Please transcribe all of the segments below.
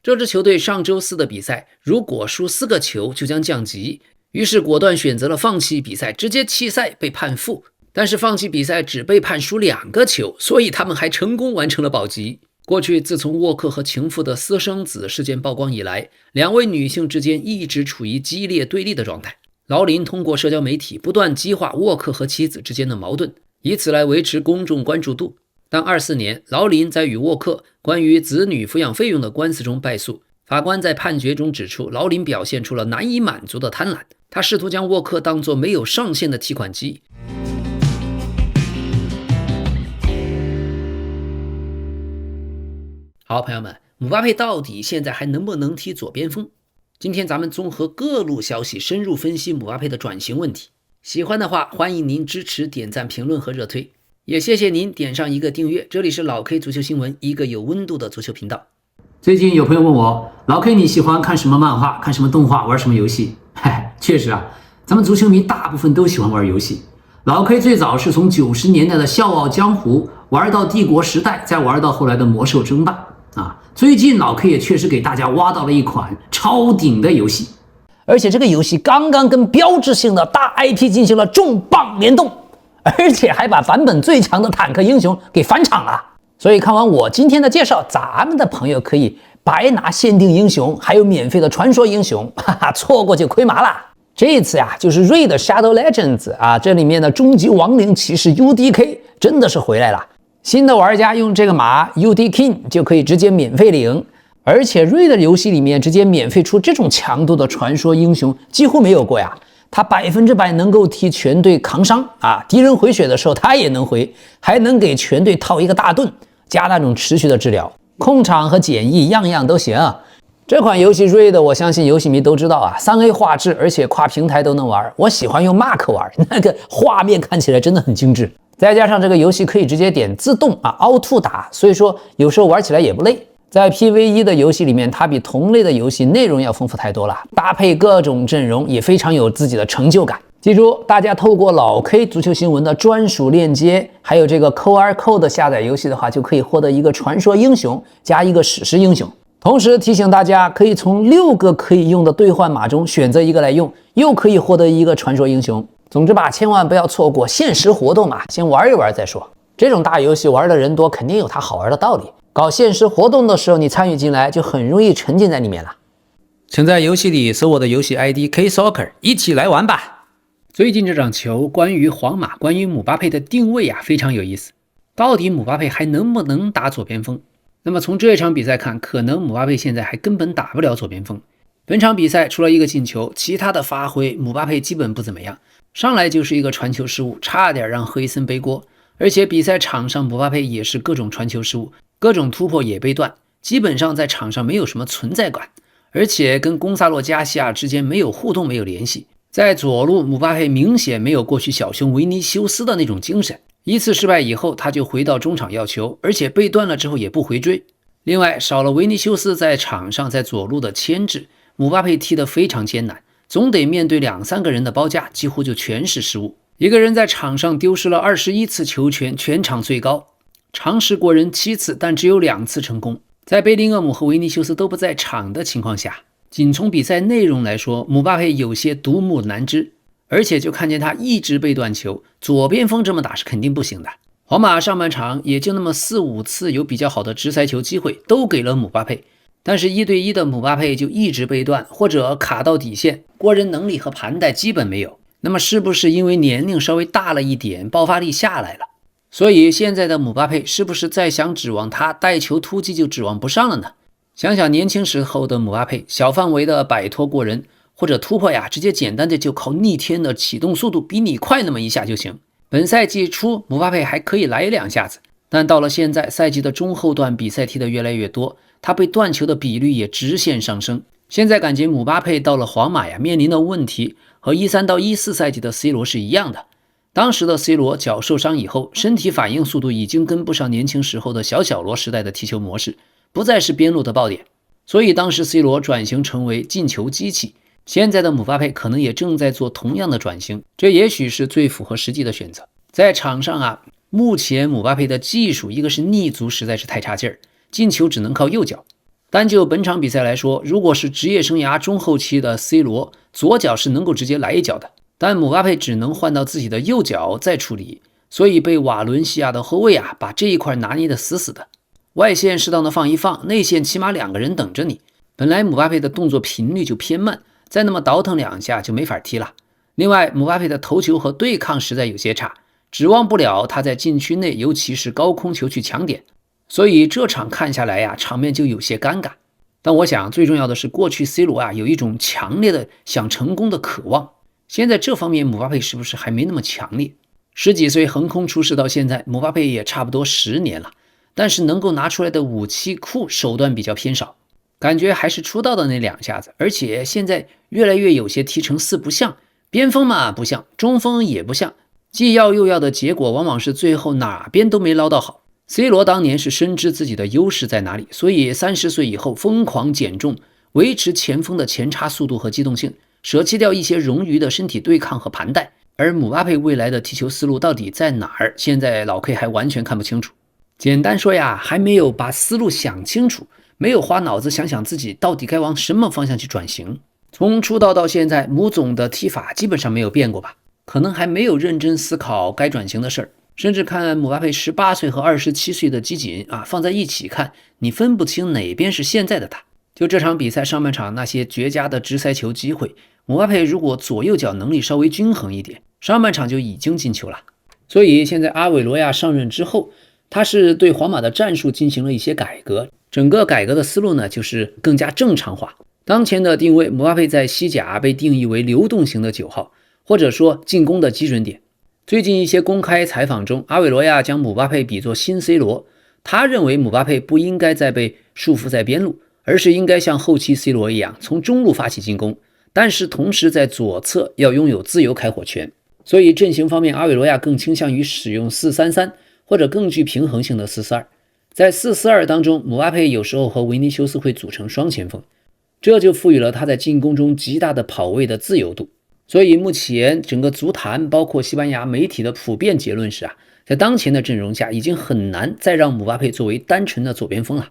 這支球隊上周四的比賽如果輸4個球就將降級，於是果斷選擇了放棄比賽，直接棄賽被判負。但是放棄比賽只被判輸2個球，所以他們還成功完成了保级。过去自從沃克和情婦的私生子事件曝光以來，2位女性之間一直處於激烈對立的狀態。勞林通過社交媒體不斷激化沃克和妻子之間的矛盾，以此來維持公眾關注度。當24年勞林在與沃克關於子女撫養費用的官司中敗訴，法官在判決中指出，勞林表現出了難以滿足的貪婪，他試圖將沃克當作沒有上限的提款機。好，朋友們，姆巴佩到底現在還能不能踢左邊鋒？今天咱們綜合各路消息，深入分析姆巴佩的轉型問題。喜歡的話，歡迎您支持、點讚、評論和熱推，也謝謝您點上一個訂閱。這裡是老 K 足球新聞，一個有溫度的足球頻道。最近有朋友問我，老 K 你喜歡看什麼漫畫、看什麼動畫、玩什麼遊戲？確實啊，咱們足球迷大部分都喜歡玩遊戲。老 K 最早是從90年代的《笑傲江湖》玩到《帝國時代》，再玩到后來的《魔獸爭霸》。最近老 K 也確實給大家挖到了一款超頂的遊戲，而且這個遊戲剛剛跟標誌性的大 IP 進行了重磅聯動，而且還把版本最強的坦克英雄給返場了。所以看完我今天的介紹，咱們的朋友可以白拿限定英雄，還有免費的傳說英雄，錯過就虧麻了。這次呀，就是 Raid Shadow Legends 啊，這裡面的終極亡靈騎士 UDK 真的是回來了。新的玩家用這個碼 UDKing 就可以直接免費領，而且 Raid 遊戲裡面直接免費出這種強度的傳說英雄幾乎沒有過呀。他100%能夠替全隊扛傷啊，敵人回血的時候他也能回，還能給全隊套一個大盾，加那種持續的治療，控場和減役樣樣都行。這款遊戲 Raid 我相信遊戲迷都知道啊，3A 畫質，而且跨平台都能玩。我喜歡用 Mark 玩，那個畫面看起來真的很精致。再加上這個遊戲可以直接點自動Auto 打，所以說有時候玩起來也不累。在 PVE 的遊戲裡面，它比同類的游戏內容要豐富太多了，搭配各種陣容也非常有自己的成就感。記住，大家透過老 K 足球新聞的專屬鏈接，還有這個 QR Code 下載遊戲的話，就可以獲得一個傳說英雄加一個史詩英雄。同時提醒大家，可以從6個可以用的兌換碼中選擇一個來用，又可以獲得一個傳說英雄。總之吧，千萬不要錯過限時活动嘛，先玩一玩再說。这种大游戏玩的人多，肯定有它好玩的道理。搞限时活动的时候，你参与进来，就很容易沉浸在裡面了。请在游戏裡搜我的游戏 ID KSoccer， 一起來玩吧。最近這場球關於皇馬、關於姆巴佩的定位非常有意思。到底姆巴佩還能不能打左邊鋒？那麼從這場比賽看，可能姆巴佩現在還根本打不了左邊鋒。本場比賽除了一個進球，其他的發揮姆巴佩基本不怎麼樣。上來就是一個傳球失誤，差點讓赫伊森背鍋。而且比賽場上姆巴佩也是各種傳球失誤，各種突破也被斷，基本上在場上沒有什麼存在感，而且跟貢薩洛加西亞之間沒有互動，沒有聯繫。在左路，姆巴佩明顯沒有過去小熊維尼修斯的那種精神，一次失敗以後他就回到中場要球，而且被斷了之後也不回追。另外少了維尼修斯在場上在左路的牽制，姆巴佩踢得非常艱難，總得面對2-3個人的包夾，幾乎就全是失誤。一個人在場上丟失了21次球權，全場最高，嘗試過人7次，但只有2次成功。在貝林厄姆和維尼修斯都不在場的情況下，僅從比赛内容來說，姆巴佩有些獨木難支，而且就看見他一直被斷球，左邊鋒這麼打是肯定不行的。皇馬上半場也就那麼4-5次有比較好的直塞球機會，都給了姆巴佩，但是1對1的姆巴佩就一直被斷，或者卡到底線，過人能力和盤帶基本沒有。那麼是不是因為年齡稍微大了一點，爆發力下來了？所以現在的姆巴佩是不是再想指望他帶球突擊就指望不上了呢？想想年輕時候的姆巴佩，小範圍的擺脫過人或者突破直接簡單的就靠逆天的啟動速度比你快那麼一下就行。本賽季初姆巴佩還可以來2下子，但到了現在賽季的中後段，比賽踢得越來越多，他被斷球的比率也直線上升。現在感覺姆巴佩到了皇馬面臨的問題和13到14賽季的 C 羅是一樣的。當時的 C 羅腳受傷以後，身體反應速度已經跟不上年輕時候的小羅時代的踢球模式，不再是邊路的爆點，所以當時 C 羅轉型成為進球機器。現在的姆巴佩可能也正在做同樣的轉型，這也許是最符合實際的選擇。在場上目前姆巴佩的技術，一個是逆足實在是太差勁兒，進球只能靠右腳。單就本場比賽來說，如果是職業生涯中後期的 C 羅，左腳是能夠直接來一腳的，但姆巴佩只能換到自己的右腳再處理，所以被瓦倫西亞的後衛把這一塊拿捏得死死的。外線適當的放一放，內線起碼2個人等着你。本來姆巴佩的動作頻率就偏慢，再那麼倒騰2下就沒法踢了。另外，姆巴佩的頭球和對抗實在有些差，指望不了他在禁區內，尤其是高空球去搶點。所以這場看下來場面就有些尷尬。但我想最重要的是，過去 C 羅有一種強烈的想成功的渴望，現在這方面姆巴佩是不是還沒那麼強烈？10幾歲橫空出世到現在，姆巴佩也差不多10年了，但是能夠拿出来的武器庫手段比較偏少，感覺還是出道的那2下子，而且現在越来越有些踢成4不像，邊鋒嘛不像，中鋒也不像，既要又要的結果往往是最後哪邊都沒撈到好。C 羅當年是深知自己的優勢在哪裡，所以30歲以後瘋狂減重，維持前鋒的前插速度和機動性，捨棄掉一些冗餘的身體對抗和盘帶。而姆巴佩未來的踢球思路到底在哪兒，現在老 K 還完全看不清楚。簡單說還沒有把思路想清楚，沒有花腦子想想自己到底該往什麼方向去轉型。從出道到現在，姆總的踢法基本上沒有變過吧，可能還沒有認真思考該轉型的事兒。甚至看姆巴佩18歲和27歲的集锦放在一起看，你分不清哪邊是現在的他。就這場比賽上半場那些絕佳的直塞球機會，姆巴佩如果左右腳能力稍微均衡一點，上半場就已經進球了。所以現在阿韋羅亞上任之後，他是對皇馬的戰術進行了一些改革，整個改革的思路呢，就是更加正常化。当前的定位，姆巴佩在西甲被定義為流動型的9號，或者說進攻的基準點。最近一些公開採訪中，阿韋羅亞將姆巴佩比作新 C 羅，他認為姆巴佩不應該再被束縛在邊路，而是應該像後期 C 羅一樣從中路發起進攻，但是同時在左側要擁有自由開火權。所以陣型方面，阿韋羅亞更傾向於使用4-3-3或者更具平衡性的4-4-2。在4-4-2当中，姆巴佩有時候和維尼修斯會組成雙前鋒，這就賦予了他在進攻中極大的跑位的自由度。所以目前整個足壇包括西班牙媒體的普遍結論是在當前的陣容下已經很難再讓姆巴佩作為單純的左邊鋒了。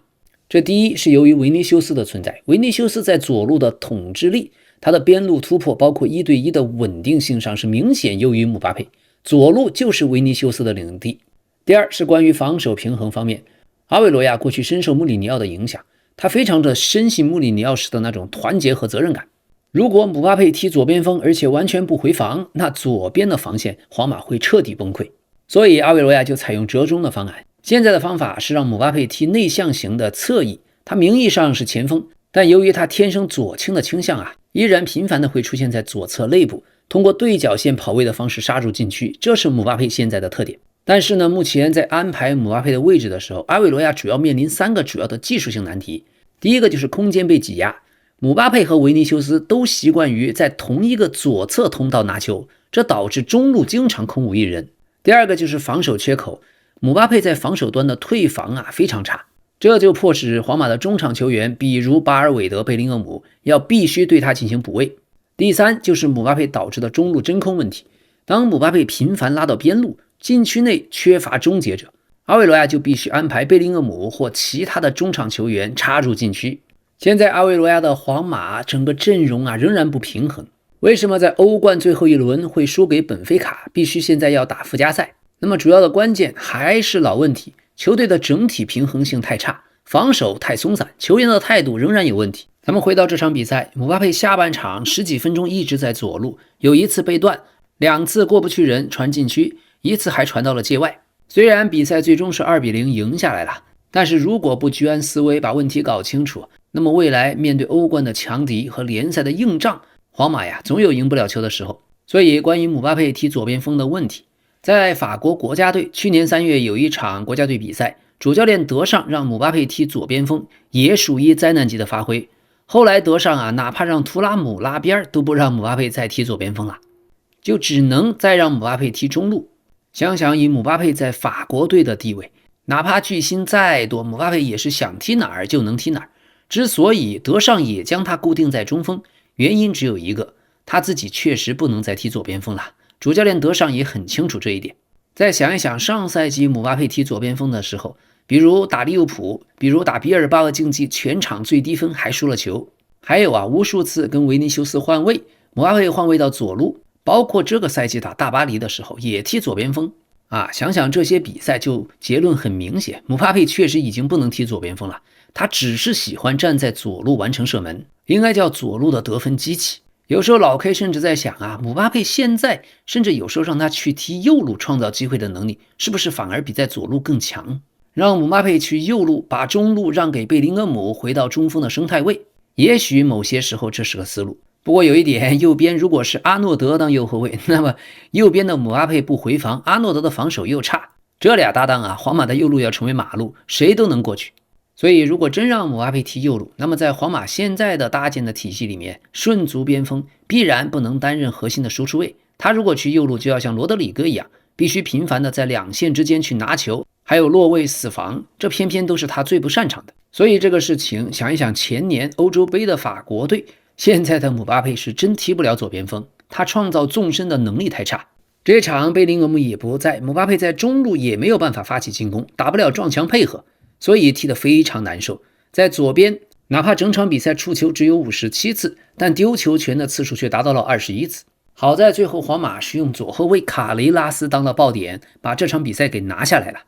這第一是由於維尼修斯的存在，維尼修斯在左路的統治力，他的邊路突破包括1對1的穩定性上是明顯優於姆巴佩，左路就是維尼修斯的領地。第二是關於防守平衡方面，阿韋羅亞過去深受穆里尼奧的影響，他非常的深信穆里尼奧式的那種團結和責任感。如果姆巴佩踢左邊鋒，而且完全不回防，那左邊的防線皇馬會徹底崩潰。所以阿韋羅亞就採用折中的方案。現在的方法是讓姆巴佩踢內向型的側翼，他名義上是前鋒，但由於他天生左傾的傾向依然頻繁的會出現在左側肋部，通過對角線跑位的方式殺入禁區，這是姆巴佩現在的特點。但是呢，目前在安排姆巴佩的位置的時候，阿韋羅亞主要面臨3個主要的技術性難題。第一個就是空間被擠壓，姆巴佩和維尼修斯都習慣於在同一個左側通道拿球，這導致中路經常空無一人。第二個就是防守缺口，姆巴佩在防守端的退防非常差，這就迫使皇馬的中場球員，比如巴爾韋德、貝林厄姆，要必須對他進行補位。第三就是姆巴佩導致的中路真空問題，當姆巴佩頻繁拉到邊路，禁區內缺乏終結者，阿韋羅亞就必須安排貝林厄姆或其他的中場球員插入禁區。現在阿韋羅亞的皇馬整個陣容仍然不平衡，為什麼在歐冠最後一輪會輸給本菲卡，必須現在要打附加賽？那麼主要的關鍵還是老問題，球隊的整體平衡性太差，防守太鬆散，球員的態度仍然有問題。咱们回到這場比賽，姆巴佩下半場10幾分鐘一直在左路，有一次被斷，2次過不去人傳禁區，一次還傳到了界外。雖然比賽最終是2-0贏下來了，但是如果不居安思危，把問題搞清楚，那麼未來面對歐冠的強敵和聯賽的硬仗，皇馬總有贏不了球的時候。所以關於姆巴佩踢左邊鋒的問題，在法國國家隊去年3月有一場國家隊比賽，主教練德尚讓姆巴佩踢左邊鋒，也屬於災難級的發揮。後來德尚哪怕讓圖拉姆拉邊都不讓姆巴佩再踢左邊鋒了，就只能再讓姆巴佩踢中路。想想以姆巴佩在法國隊的地位，哪怕巨星再多，姆巴佩也是想踢哪兒就能踢哪兒。之所以德尚也将他固定在中鋒，原因只有一個，他自己確實不能再踢左邊鋒了。主教練德尚也很清楚這一點。再想一想上賽季姆巴佩踢左邊鋒的時候，比如打利物浦，比如打比爾巴鄂竞技，全场最低分還輸了球。還有無數次跟維尼修斯換位，姆巴佩換位到左路，包括這個賽季打大巴黎的時候也踢左邊鋒。想想這些比賽，就結論很明顯，姆巴佩確實已經不能踢左邊鋒了，他只是喜歡站在左路完成射門，應該叫左路的得分機器。有時候老 K 甚至在想姆巴佩現在甚至有時候讓他去踢右路創造機會的能力，是不是反而比在左路更強？讓姆巴佩去右路，把中路讓給貝林厄姆，回到中鋒的生態位，也許某些時候這是個思路。不過有一點，右邊如果是阿諾德當右後衛，那麼右邊的姆巴佩不回防，阿諾德的防守又差，這倆搭檔皇馬的右路要成為馬路，誰都能過去。所以如果真讓姆巴佩踢右路，那麼在皇馬現在的搭建的體系裡面，順足邊鋒必然不能擔任核心的輸出位，他如果去右路就要像羅德里戈一樣，必須頻繁的在兩線之間去拿球，還有落位死防，這偏偏都是他最不擅長的。所以這個事情想一想，前年歐洲杯的法國隊，現在的姆巴佩是真踢不了左邊鋒，他創造縱深的能力太差。這場貝林厄姆也不在，姆巴佩在中路也沒有辦法發起進攻，打不了撞牆配合，所以踢得非常難受。在左邊，哪怕整场比賽觸球只有57次，但丟球權的次數卻達到了21次。好在最後皇馬是用左後衛卡雷拉斯當了爆點，把這場比賽給拿下來了。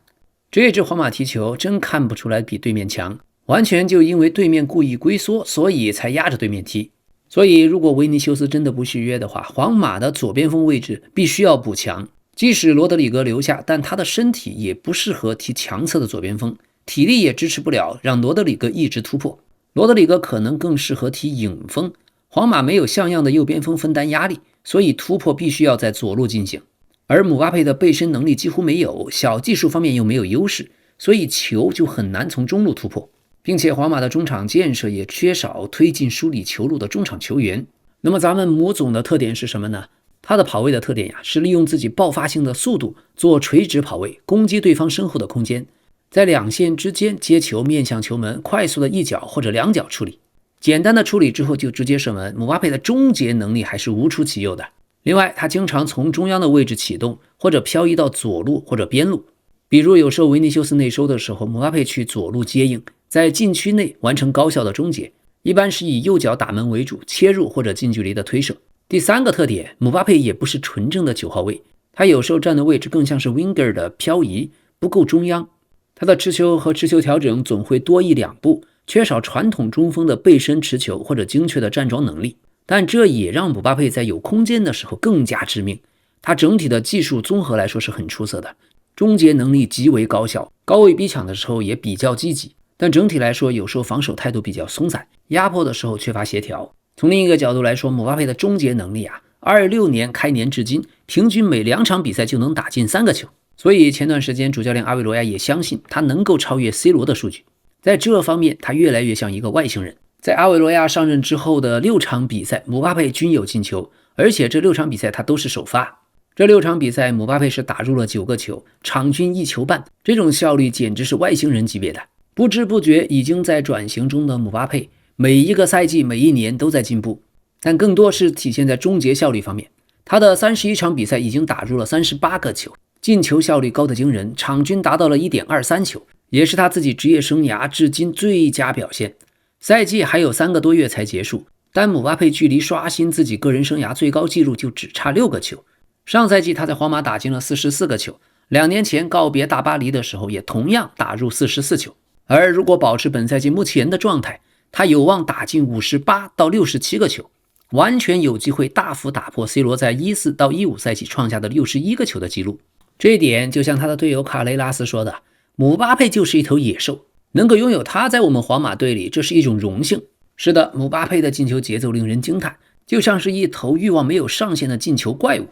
這支皇馬踢球真看不出來比對面強，完全就因為对面故意龜縮，所以才壓着對面踢。所以如果維尼修斯真的不續約的話，皇馬的左邊鋒位置必須要補強。即使羅德里戈留下，但他的身體也不適合踢強側的左邊鋒，體力也支持不了讓羅德里戈一直突破。羅德里戈可能更適合踢影鋒，皇馬沒有像樣的右邊鋒分擔壓力，所以突破必須要在左路進行。而姆巴佩的背身能力幾乎沒有，小技術方面又沒有優勢，所以球就很難從中路突破，並且皇馬的中場建設也缺少推進梳理球路的中场球員。那麼咱們姆總的特點是什麼呢？他的跑位的特點是利用自己爆發性的速度做垂直跑位，攻擊對方身後的空間，在兩線之間接球面向球門，快速的一腳或者兩腳處理，簡單的處理之後就直接射門。姆巴佩的終結能力還是無出其右的。另外他經常從中央的位置啟動，或者漂移到左路或者邊路，比如有時候維尼修斯內收的時候，姆巴佩去左路接应，在禁区內完成高效的終結，一般是以右腳打門為主，切入或者近距離的推射。第三個特點，姆巴佩也不是純正的9號位，他有時候站的位置更像是 winger 的漂移，不夠中央，他的持球和持球調整總會多1-2步，缺少傳統中鋒的背身持球或者精確的站樁能力。但這也讓姆巴佩在有空間的時候更加致命，他整體的技術綜合來說是很出色的，終結能力極為高效，高位逼搶的時候也比較積極，但整體來說有時候防守態度比較鬆散，壓迫的時候缺乏協調。從另一個角度來說，姆巴佩的終結能力26年開年至今，平均每2場比賽就能打進3個球，所以前段時間主教練阿維羅亞也相信他能夠超越 C 羅的數据，在這方面他越來越像一個外星人。在阿維罗亞上任之後的6場比賽，姆巴佩均有進球，而且這6場比賽他都是首發。這6場比賽姆巴佩是打入了9個球，場均1球半，這種效率簡直是外星人級別的。不知不覺已經在轉型中的姆巴佩，每一個賽季每一年都在進步，但更多是體現在終結效率方面。他的31場比賽已經打入了38個球，進球效率高得驚人，場均達到了 1.23 球，也是他自己職業生涯至今最佳表現。賽季還有3個多月才結束，但姆巴佩距離刷新自己個人生涯最高紀錄就只差6個球。上賽季他在皇馬打進了44個球，2年前告別大巴黎的時候也同樣打入44球。而如果保持本賽季目前的狀態，他有望打進58到67個球，完全有機會大幅打破 C 羅在14到15賽季創下的61個球的紀錄。這一點就像他的隊友卡雷拉斯說的，姆巴佩就是一頭野獸，能夠擁有他在我們皇馬隊裡，這是一種榮幸。是的，姆巴佩的進球節奏令人驚嘆，就像是一頭欲望沒有上限的進球怪物。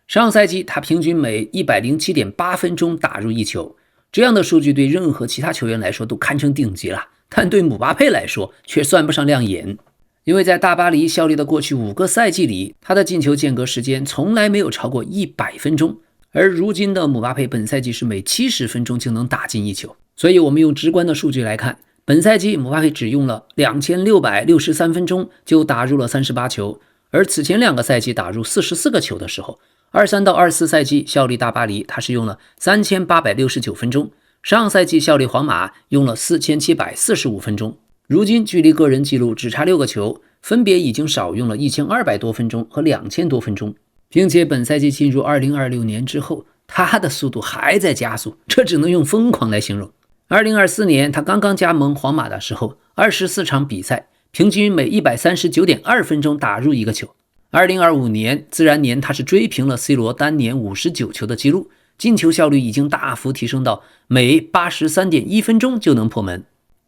上賽季他平均每 107.8 分鐘打入1球，這樣的數據對任何其他球員來說都堪稱頂級了，但對姆巴佩來說卻算不上亮眼。因為在大巴黎效力的過去5個賽季裡，他的進球間隔時間從來沒有超過100分鐘，而如今的姆巴佩本赛季是每70分鐘就能打進1球。所以我們用直觀的数据來看，本賽季姆巴佩只用了2663分鐘就打入了38球，而此前2個賽季打入44個球的時候，23到24赛季效力大巴黎，他是用了3869分鐘，上賽季效力皇馬用了4745分鐘，如今距離個人紀錄只差6個球，分別已經少用了1200多分鐘和2000多分鐘，並且本賽季進入2026年之後，他的速度還在加速，這只能用瘋狂来形容。2024年他剛刚加盟皇馬的時候，24場比賽平均每 139.2 分鐘打入一個球。2025年自然年他是追平了 C 羅單年59球的記錄，進球效率已經大幅提升到每 83.1 分鐘就能破門。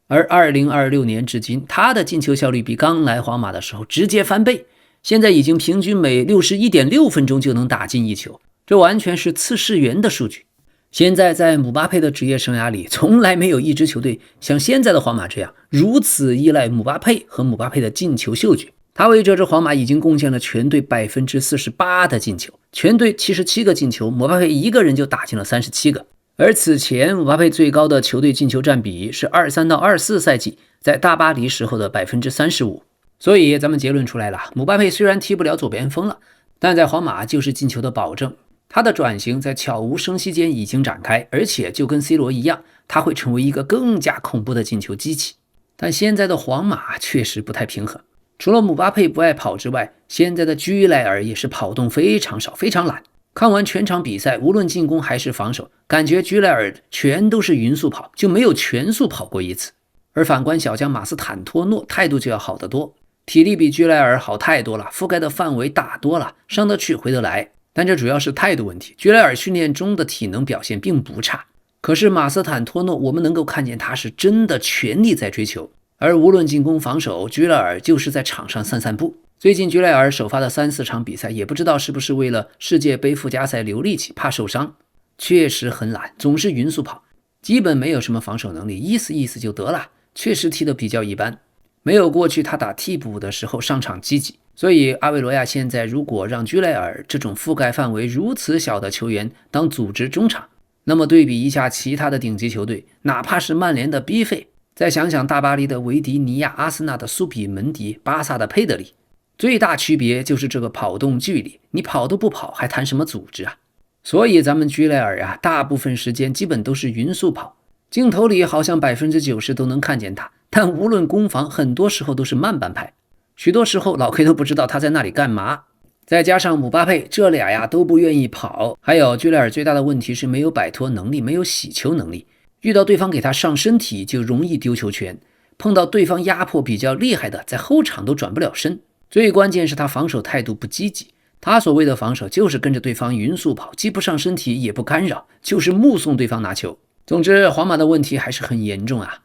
而2026年至今，他的进球效率比剛來皇馬的時候直接翻倍，現在已經平均每 61.6 分鐘就能打進一球，這完全是次世元的數据。现在在姆巴佩的職業生涯裡，從來沒有一支球隊像現在的皇馬這樣如此依賴姆巴佩和姆巴佩的進球嗅覺。他為這支皇馬已經貢獻了全隊 48% 的進球，全隊77個進球，姆巴佩一個人就打進了37個。而此前姆巴佩最高的球隊進球占比是23到24賽季在大巴黎時候的 35%。所以咱們結論出來了，姆巴佩雖然踢不了左邊鋒了，但在皇馬就是進球的保證。他的轉型在悄無聲息間已經展開，而且就跟 C 羅一樣，他會成為一個更加恐怖的進球機器。但現在的皇馬確實不太平衡，除了姆巴佩不愛跑之外，現在的居萊爾也是跑動非常少，非常懶。看完全場比賽，無論進攻還是防守，感覺居萊爾全都是匀速跑，就沒有全速跑過一次。而反觀小將馬斯坦托諾態度就要好得多，體力比居萊爾好太多了，覆蓋的範圍大多了，上得去回得來。但這主要是態度問題，居萊爾訓練中的體能表現並不差，可是馬斯坦托諾我們能夠看見他是真的全力在追求，而無論進攻防守，居萊爾就是在場上散散步。最近居萊爾首發的3-4場比賽，也不知道是不是為了世界杯附加賽留力氣，怕受傷，確實很懶，總是匀速跑，基本沒有什麼防守能力，意思意思就得了，確實踢得比較一般，沒有過去他打替補的時候上場積極。所以阿維羅亞現在如果讓居萊爾這種覆蓋範圍如此小的球員當組織中場，那麼對比一下其他的頂級球隊，哪怕是曼聯的 B 費，再想想大巴黎的維迪尼亞、阿森納的蘇比门迪、巴薩的佩德里，最大區別就是這個跑動距離，你跑都不跑還談什麼組織啊？所以咱們居萊爾啊，大部分時間基本都是匀速跑，鏡頭裡好像 90% 都能看見他，但無論攻防很多時候都是慢半拍，許多時候老 K 都不知道他在那裡幹嘛。再加上姆巴佩，這倆呀都不願意跑，還有居萊爾最大的問題是沒有擺脫能力，沒有洗球能力，遇到對方給他上身體就容易丟球權，碰到對方壓迫比較厲害的，在後場都轉不了身。最關鍵是他防守態度不積極，他所謂的防守就是跟着對方匀速跑，既不上身體也不干擾，就是目送對方拿球。總之皇馬的問題還是很嚴重啊，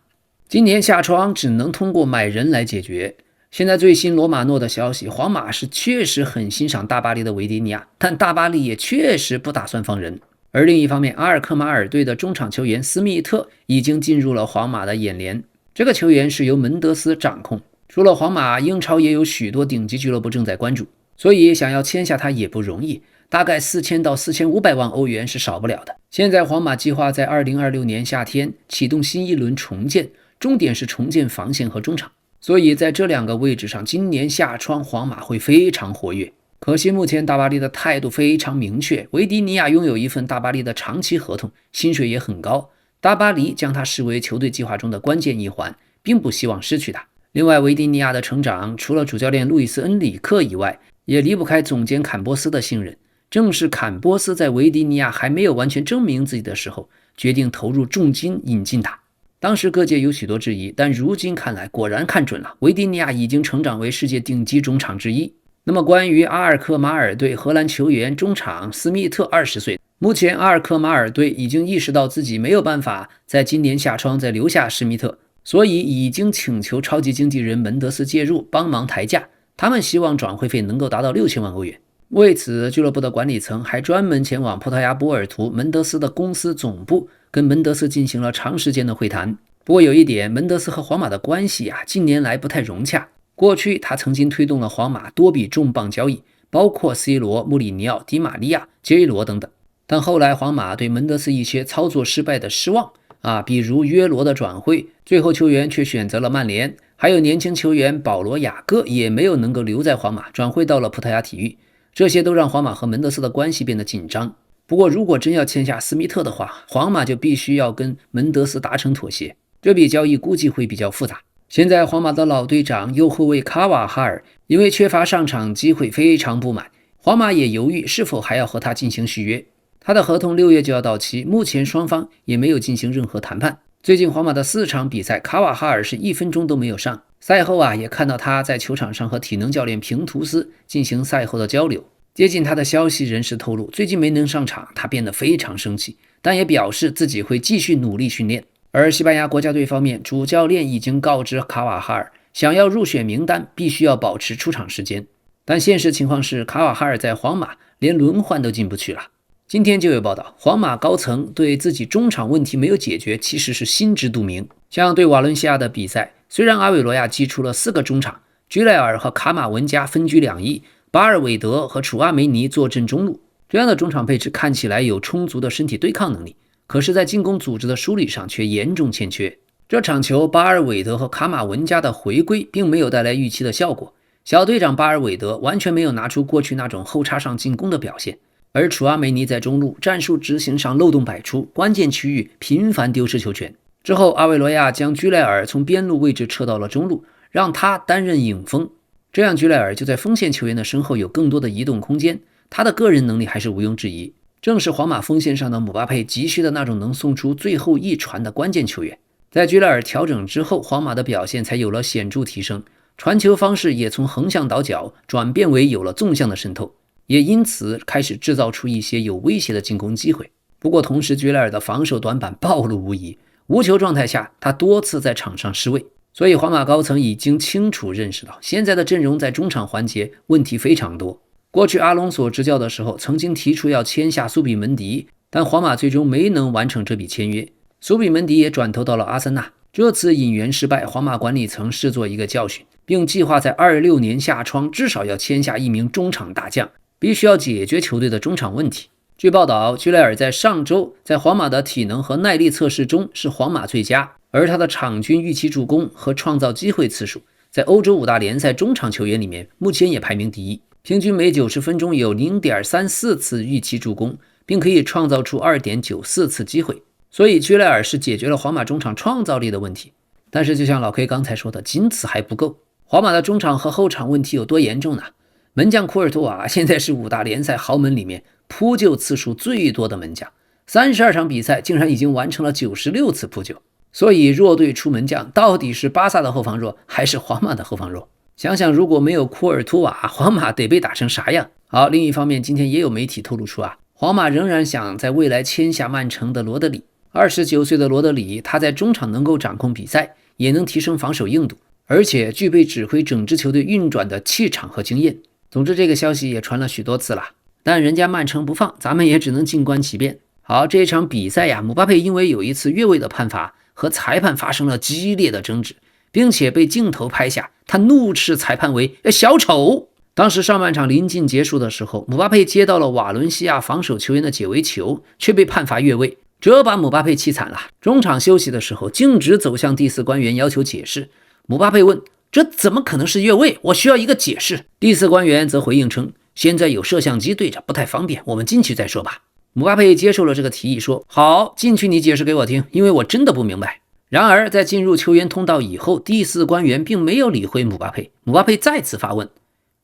今年夏窗只能通過買人來解決。現在最新羅馬諾的消息，皇馬是確實很欣賞大巴黎的維迪尼亞，但大巴黎也確實不打算放人。而另一方面，阿爾克馬爾隊的中場球員斯密特已經進入了皇馬的眼簾，這個球員是由門德斯掌控，除了皇馬，英超也有許多頂級俱樂部正在關注，所以想要簽下他也不容易，大概4000到4500萬歐元是少不了的。現在皇馬計劃在2026年夏天啟動新一輪重建，重點是重建防線和中場，所以在這兩個位置上，今年夏窗皇馬會非常活躍。可惜目前大巴黎的態度非常明確，維迪尼亞擁有一份大巴黎的長期合同，薪水也很高，大巴黎將他視為球隊計劃中的關鍵一環，並不希望失去他。另外，維迪尼亞的成長除了主教練路易斯·恩里克以外，也離不開總監坎波斯的信任。正是坎波斯在維迪尼亞還沒有完全證明自己的時候，決定投入重金引進他。當時各界有許多質疑，但如今看來果然看準了，維迪尼亞已經成長為世界頂級中場之一。那麼關於阿爾克馬爾隊荷蘭球員中場斯密特20歲，目前阿爾克馬爾隊已經意識到自己沒有辦法在今年夏窗再留下施密特，所以已經請求超級經紀人門德斯介入幫忙抬價，他們希望轉會費能夠達到6000萬歐元。為此，俱樂部的管理層還專門前往葡萄牙波爾圖門德斯的公司總部，跟門德斯進行了長時間的會談。不過有一點，門德斯和皇馬的關係近年來不太融洽。過去他曾經推動了皇馬多筆重磅交易，包括 C 羅、穆里尼奧、迪瑪利亞、J 羅等等。但後來皇馬對門德斯一些操作失敗的失望比如約羅的轉會，最後球員卻選擇了曼聯，還有年輕球員保羅·雅各也沒有能夠留在皇馬，轉會到了葡萄牙體育。這些都讓皇馬和門德斯的關係變得緊張。不過如果真要簽下斯密特的話，皇馬就必須要跟门德斯達成妥協，這筆交易估計會比較複雜。現在皇馬的老隊長右後衛卡瓦哈爾因為缺乏上場機會非常不滿，皇馬也猶豫是否還要和他進行續約。他的合同6月就要到期，目前雙方也沒有進行任何談判。最近皇馬的4場比賽，卡瓦哈爾是1分鐘都沒有上。賽後也看到他在球場上和體能教練平图斯進行賽後的交流。接近他的消息人士透露，最近沒能上場，他變得非常生氣，但也表示自己会繼續努力訓練。而西班牙國家隊方面，主教練已經告知卡瓦哈爾，想要入選名單必須要保持出場時間。但現實情況是，卡瓦哈爾在皇馬連輪換都進不去了。今天就有報道，皇馬高層對自己中場問題沒有解決，其實是心知肚明。像對瓦倫西亞的比賽，雖然阿韋羅亞祭出了4個中場，居萊爾和卡馬文加分居兩翼，巴爾韋德和楚阿梅尼坐鎮中路，這樣的中場配置看起來有充足的身體對抗能力，可是在進攻組織的梳理上卻嚴重欠缺。這場球巴爾韋德和卡馬文加的回歸並沒有帶來預期的效果，小隊長巴爾韋德完全沒有拿出過去那種後插上進攻的表現，而楚阿梅尼在中路戰術執行上漏洞百出，關鍵區域頻繁丟失球權。之後阿韋羅亞將居萊爾從邊路位置撤到了中路，讓他擔任影鋒，這樣居萊爾就在鋒線球員的身後有更多的移動空間，他的個人能力還是毋庸置疑，正是皇馬鋒線上的姆巴佩急需的那種能送出最後一傳的關鍵球員。在居萊爾調整之後，皇馬的表現才有了顯著提升，傳球方式也從橫向倒角轉變為有了縱向的滲透，也因此開始制造出一些有威脅的進攻機會。不過同時，居萊爾的防守短板暴露無遺，無球狀態下他多次在場上失位，所以皇馬高層已經清楚認識到現在的陣容在中場環節問題非常多。過去阿隆索執教的時候曾經提出要簽下蘇比門迪，但皇馬最終沒能完成這筆簽約，蘇比門迪也轉投到了阿森納。這次引援失敗，皇馬管理層視作一個教訓，並計劃在26年夏窗至少要簽下一名中場大將，必須要解決球隊的中場問題。據報道，居萊爾在上周在皇馬的體能和耐力測試中是皇馬最佳，而他的場均預期助攻和創造機会次數在歐洲5大聯賽中場球員裡面目前也排名第一，平均每90分鐘有 0.34 次預期助攻，並可以創造出 2.94 次機會。所以居萊爾是解決了皇馬中場創造力的問題。但是就像老 K 剛才說的，僅此還不夠。皇馬的中场和後场問題有多嚴重呢？門将庫爾图瓦現在是5大聯賽豪門裡面撲救次數最多的門將，32場比賽竟然已經完成了96次撲救。所以弱队出門将，到底是巴薩的後防弱還是皇馬的後防弱？想想如果沒有庫爾图瓦，皇馬得被打成啥樣？好，另一方面，今天也有媒體透露出皇馬仍然想在未来簽下曼城的羅德里。29歲的羅德里，他在中場能夠掌控比賽，也能提升防守硬度，而且具備指揮整支球隊運轉的气場和經驗。總之，這個消息也傳了許多次了，但人家曼城不放，咱們也只能靜觀其變。好，這場比賽姆巴佩因為有一次越位的判罰和裁判發生了激烈的爭執，並且被鏡頭拍下，他怒斥裁判為小丑。當時上半場臨近結束的時候，姆巴佩接到了瓦倫西亞防守球員的解圍球，卻被判罰越位，這把姆巴佩氣慘了。中場休息的時候，徑直走向第4官員要求解釋。姆巴佩問：“這怎麼可能是越位？我需要一個解釋。”第4官員則回應稱：“現在有攝像機對着，不太方便，我們進去再說吧。”姆巴佩接受了這個提議，說：“好，進去你解釋給我聽，因為我真的不明白。”然而在進入球員通道以後，第4官員並沒有理會姆巴佩。姆巴佩再次發問：“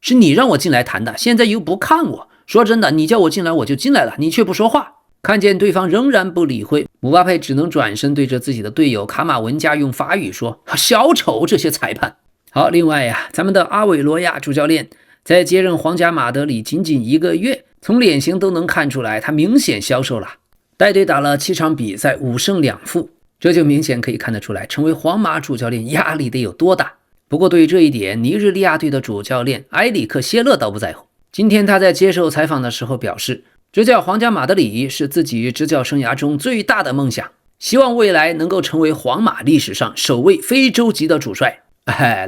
是你讓我進來談的，現在又不看我。說真的，你叫我進來我就進來了，你卻不說話。”看見對方仍然不理會，姆巴佩只能轉身對着自己的隊友卡馬文加用法語說：“小丑這些裁判。”好，另外咱們的阿韋羅亞主教練在接任皇家馬德里僅僅1個月，從臉型都能看出來他明顯消瘦了。帶隊打了7場比賽，5勝2負，這就明顯可以看得出來，成為皇馬主教練壓力得有多大。不過對於這一點，尼日利亞隊的主教練埃里克謝勒倒不在乎。今天他在接受採訪的時候表示，執教皇家馬德里是自己執教生涯中最大的夢想，希望未來能夠成為皇馬歷史上首位非洲籍的主帥。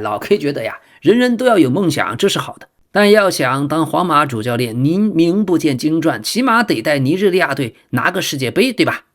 老 K 覺得人人都要有夢想，這是好的，但要想當皇馬主教練，您名不見經傳，起碼得帶尼日利亞隊拿個世界杯，對吧？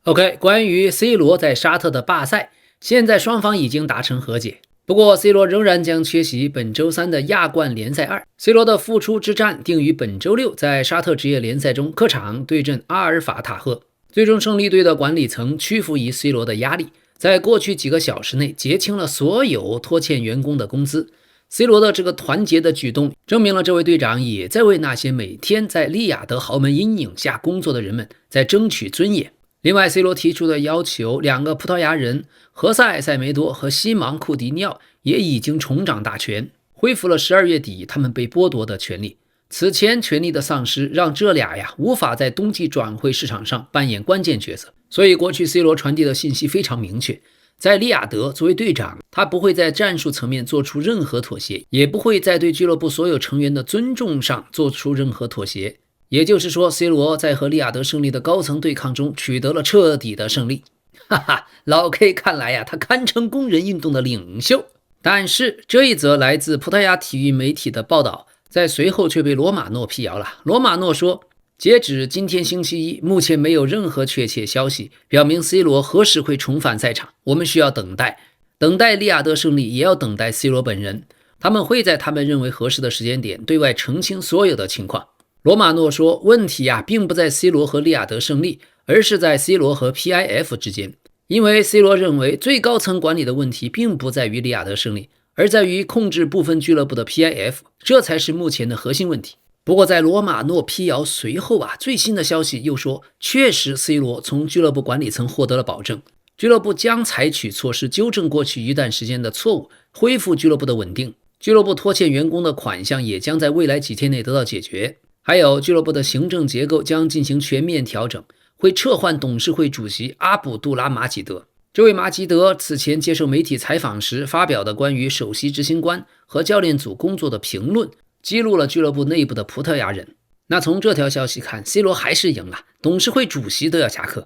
OK， 關於 C 羅在沙特的罷賽，現在雙方已經達成和解。不過 C 羅仍然將缺席本周3的亞冠聯賽2。C 羅的復出之戰定於本周6在沙特職業聯賽中客場對陣阿爾法塔赫。最終勝利隊的管理層屈服於 C 羅的壓力，在過去幾個小時內結清了所有拖欠員工的工資。C 羅的這個團結的舉動，證明了這位隊長也在為那些每天在利雅得豪門陰影下工作的人們在爭取尊嚴。另外 C 羅提出的要求，2個葡萄牙人何塞·塞梅多和西芒·庫蒂尼奧也已經重掌大權，恢復了12月底他們被剝奪的權利。此前權力的喪失讓這倆無法在冬季轉會市場上扮演關鍵角色，所以過去 C 羅傳遞的信息非常明確，在利雅得作為隊長，他不會在戰術層面做出任何妥協，也不會在對俱樂部所有成員的尊重上做出任何妥協。也就是說 C 羅在和利雅得勝利的高層對抗中取得了徹底的勝利。哈哈，老 K 看來他堪稱工人運動的領袖。但是這一則來自葡萄牙體育媒体的報道在隨後卻被羅馬諾闢謠了。羅馬諾說，截止今天星期一，目前沒有任何確切消息表明 C 羅何時會重返賽場，我們需要等待利雅得勝利，也要等待 C 羅本人，他們會在他們認為合適的時間點對外澄清所有的情況。羅馬諾說，問題並不在 C 羅和利雅得勝利，而是在 C 羅和 PIF 之間，因為 C 羅認為最高層管理的問題並不在於利雅得勝利，而在於控制部分俱樂部的 PIF， 這才是目前的核心問題。不過在羅馬諾闢謠隨後最新的消息又說，確實 C 羅從俱樂部管理層獲得了保證，俱樂部將採取措施糾正過去一段時間的錯誤，恢復俱樂部的穩定，俱樂部拖欠員工的款項也將在未來幾天內得到解決。還有，俱樂部的行政結構將進行全面調整，會撤換董事會主席阿卜杜拉·馬吉德。這位馬吉德此前接受媒體採訪時發表的關於首席執行官和教練組工作的評論，激怒了俱樂部內部的葡萄牙人。那從這條消息看 ，C 羅還是贏了，董事會主席都要下課。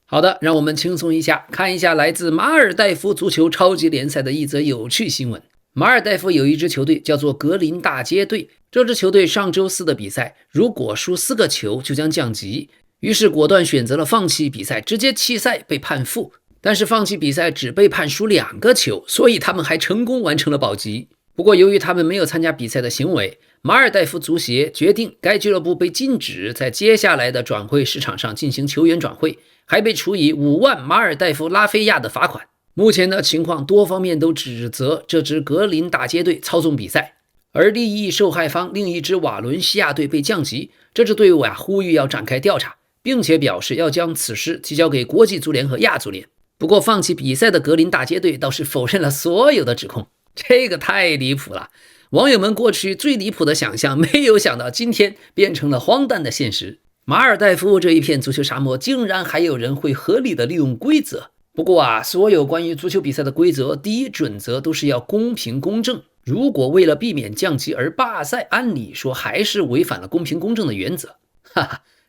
好的，讓我們輕鬆一下，看一下來自馬爾代夫足球超級聯賽的一則有趣新聞。馬爾代夫有一支球隊叫做格林大街隊，這支球隊上周4的比賽如果輸4個球就將降級，於是果斷選擇了放棄比賽，直接棄賽被判負。但是放棄比賽只被判輸2個球，所以他們還成功完成了保級。不過由於他們沒有參加比賽的行為，馬爾代夫足協決定該俱樂部被禁止在接下來的轉會市場上進行球員轉會，還被處以5萬馬爾代夫拉菲亞的罰款。目前的情況多方面都指責這支格林大街隊操縱比賽，而利益受害方另一支瓦倫西亞隊被降級，這支队伍呼籲要展開調查，並且表示要將此事提交給國際足聯和亞足聯。不過放棄比賽的格林大街隊倒是否認了所有的指控，這個太離譜了。網友們過去最離譜的想象，沒有想到今天變成了荒誕的現實。馬爾代夫這一片足球沙漠，竟然還有人會合理的利用規則。不過所有關於足球比賽的規則，第一準則都是要公平公正。如果為了避免降級而罷賽，按理說還是違反了公平公正的原則。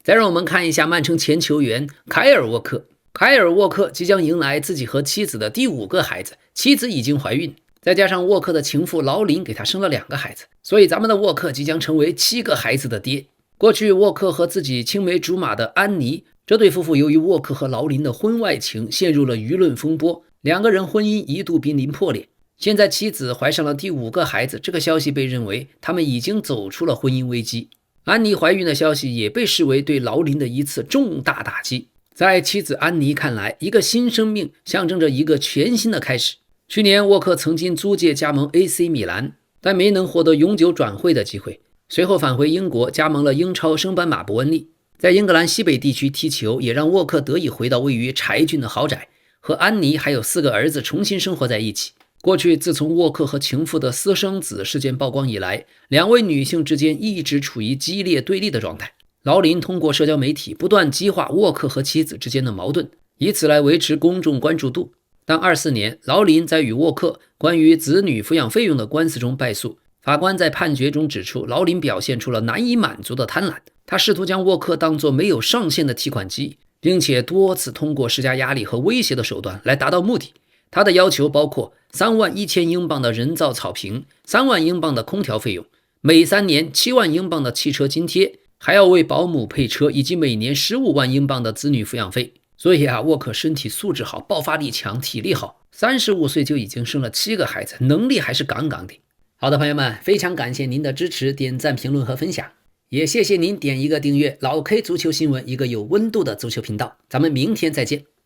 再讓我們看一下曼城前球員凱爾沃克。凱爾沃克即将迎來自己和妻子的第5個孩子，妻子已經懷孕，再加上沃克的情婦勞琳給他生了2個孩子，所以咱們的沃克即将成為7個孩子的爹。過去沃克和自己青梅竹馬的安妮，這對夫婦由於沃克和勞琳的婚外情陷入了輿論風波，2個人婚姻一度瀕臨破裂。現在妻子懷上了第5個孩子，這個消息被認為他們已經走出了婚姻危機。安妮懷孕的消息也被视為對勞琳的一次重大打擊。在妻子安妮看來，一個新生命象徵着一個全新的開始。去年沃克曾經租借加盟 AC 米蘭，但沒能獲得永久轉會的機會，隨後返回英國加盟了英超升班馬伯恩利。在英格蘭西北地区踢球，也讓沃克得以回到位于柴郡的豪宅，和安妮還有4個兒子重新生活在一起。過去自從沃克和情婦的私生子事件曝光以來，2位女性之間一直處於激烈對立的狀態。勞琳通過社交媒體不斷激化沃克和妻子之間的矛盾，以此來維持公眾關注度。當24年勞琳在與沃克關於子女撫養費用的官司中敗訴，法官在判決中指出，勞琳表現出了難以滿足的貪婪，他試圖將沃克當作沒有上限的提款機，並且多次通過施加壓力和威脅的手段來達到目的。他的要求包括31000英鎊的人造草坪、3萬英鎊的空調費用、每3年7萬英鎊的汽車津貼，還要為保姆配車，以及每年15萬英鎊的子女撫養費。所以沃克身體素質好，爆發力強，體力好， 35歲就已經生了7個孩子，能力還是杠杠的。好的，朋友們，非常感謝您的支持，點讚、評論和分享，也謝謝您點一個訂閱，老 K 足球新聞，一個有溫度的足球頻道。咱們明天再見。